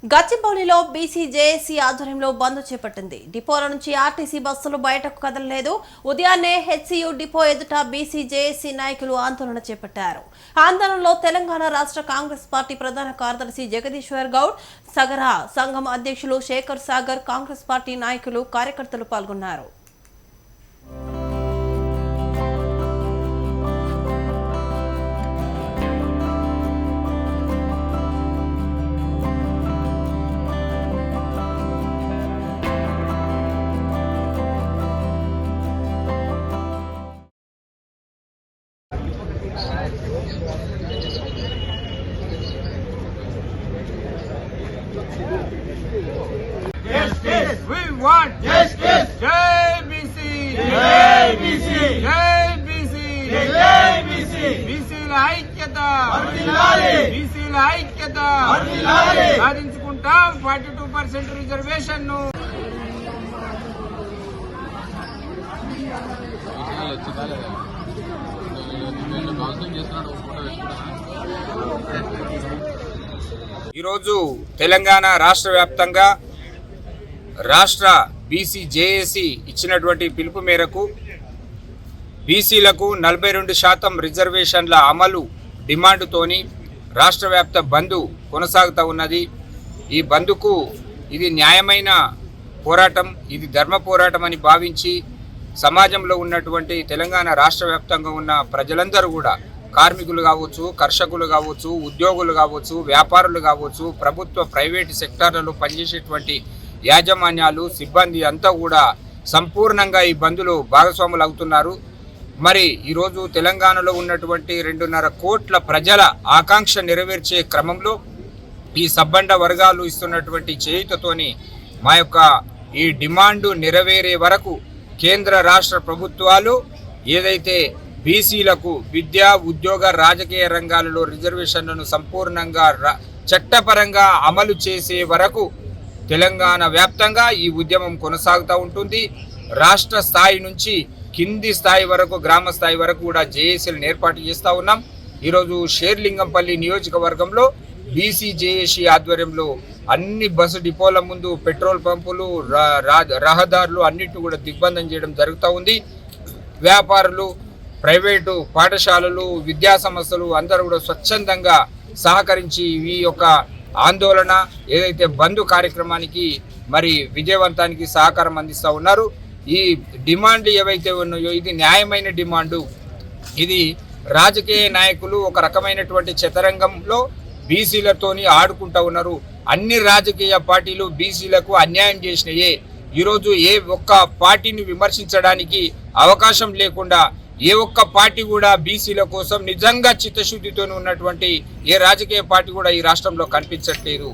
గచ్చిబౌలిలో BC JAC ఆధ్వర్యంలో బంద్ చేపట్టింది. డిపోల నుంచి ఆర్టీసీ బస్సులు బయటకు కదలలేదు. ఉదయాన్నే హెచ్సీయూ డిపో ఎదుట బీసీ జేఏసీ నాయకులు ఆందోళన చేపట్టారు. ఆందోళనలో తెలంగాణ రాష్ట్ర కాంగ్రెస్ పార్టీ ప్రధాన కార్యదర్శి జగదీశ్వర్ గౌడ్, సగరా సంఘం అధ్యక్షులు శేఖర్ సాగర్, కాంగ్రెస్ పార్టీ నాయకులు, కార్యకర్తలు పాల్గొన్నారు. Justice. We want justice. Jai BC. Jai BC. Jai BC. Jai BC. BC la ఐక్యత. వర్ధిల్లాలి. BC la ఐక్యత. వర్ధిల్లాలి. సాధించుకుంటాం 42% రిజర్వేషన్ ను. ఈరోజు తెలంగాణ రాష్ట్ర వ్యాప్తంగా రాష్ట్ర బీసీ జేఏసీ ఇచ్చినటువంటి పిలుపు మేరకు బీసీలకు 42% రిజర్వేషన్ల అమలు డిమాండ్తోని రాష్ట్ర వ్యాప్త బంద్ కొనసాగుతూ ఉన్నది. ఈ బంద్కు ఇది న్యాయమైన పోరాటం, ఇది ధర్మ పోరాటం అని భావించి సమాజంలో ఉన్నటువంటి తెలంగాణ రాష్ట్ర వ్యాప్తంగా ఉన్న ప్రజలందరూ కూడా, కార్మికులు కావచ్చు, కర్షకులు కావచ్చు, ఉద్యోగులు కావచ్చు, వ్యాపారులు కావచ్చు, ప్రభుత్వ ప్రైవేటు సెక్టార్లలో పనిచేసేటువంటి యాజమాన్యాలు, సిబ్బంది అంతా కూడా సంపూర్ణంగా ఈ బంద్లో భాగస్వాములు అవుతున్నారు. మరి ఈరోజు తెలంగాణలో ఉన్నటువంటి 2.5 కోట్ల ప్రజల ఆకాంక్ష నెరవేర్చే క్రమంలో ఈ సబ్బండ వర్గాలు ఇస్తున్నటువంటి చేయుతతోని మా యొక్క ఈ డిమాండ్ నెరవేరే వరకు కేంద్ర రాష్ట్ర ప్రభుత్వాలు ఏదైతే బీసీలకు విద్యా, ఉద్యోగ, రాజకీయ రంగాలలో రిజర్వేషన్లను సంపూర్ణంగా చట్టపరంగా అమలు చేసే వరకు తెలంగాణ వ్యాప్తంగా ఈ ఉద్యమం కొనసాగుతూ ఉంటుంది. రాష్ట్ర స్థాయి నుంచి కింది స్థాయి వరకు, గ్రామ స్థాయి వరకు కూడా జేఏసీలను ఏర్పాటు చేస్తూ ఉన్నాం. ఈరోజు షేర్లింగంపల్లి నియోజకవర్గంలో బీసీ జేఏసీ ఆధ్వర్యంలో అన్ని బస్సు డిపోల ముందు పెట్రోల్ పంపులు, రహదారులు అన్నిటిని కూడా దిగ్బంధం చేయడం జరుగుతూ ఉంది. వ్యాపారులు, ప్రైవేటు పాఠశాలలు, విద్యా సంస్థలు అందరూ కూడా స్వచ్ఛందంగా సహకరించి ఈ యొక్క ఆందోళన ఏదైతే బంద్ కార్యక్రమానికి మరి విజయవంతానికి సహకారం అందిస్తూ ఉన్నారు. ఈ డిమాండ్ ఏవైతే ఉన్నాయో ఇది న్యాయమైన డిమాండు. ఇది రాజకీయ నాయకులు ఒక రకమైనటువంటి చదరంగంలో బీసీలతోని ఆడుకుంటూ ఉన్నారు. అన్ని రాజకీయ పార్టీలు బీసీలకు అన్యాయం చేసినాయే. ఈరోజు ఏ ఒక్క పార్టీని విమర్శించడానికి అవకాశం లేకుండా ఏ ఒక్క పార్టీ కూడా బీసీల కోసం నిజంగా చిత్తశుద్ధితో ఉన్నటువంటి ఏ రాజకీయ పార్టీ కూడా ఈ రాష్ట్రంలో కనిపించట్లేదు.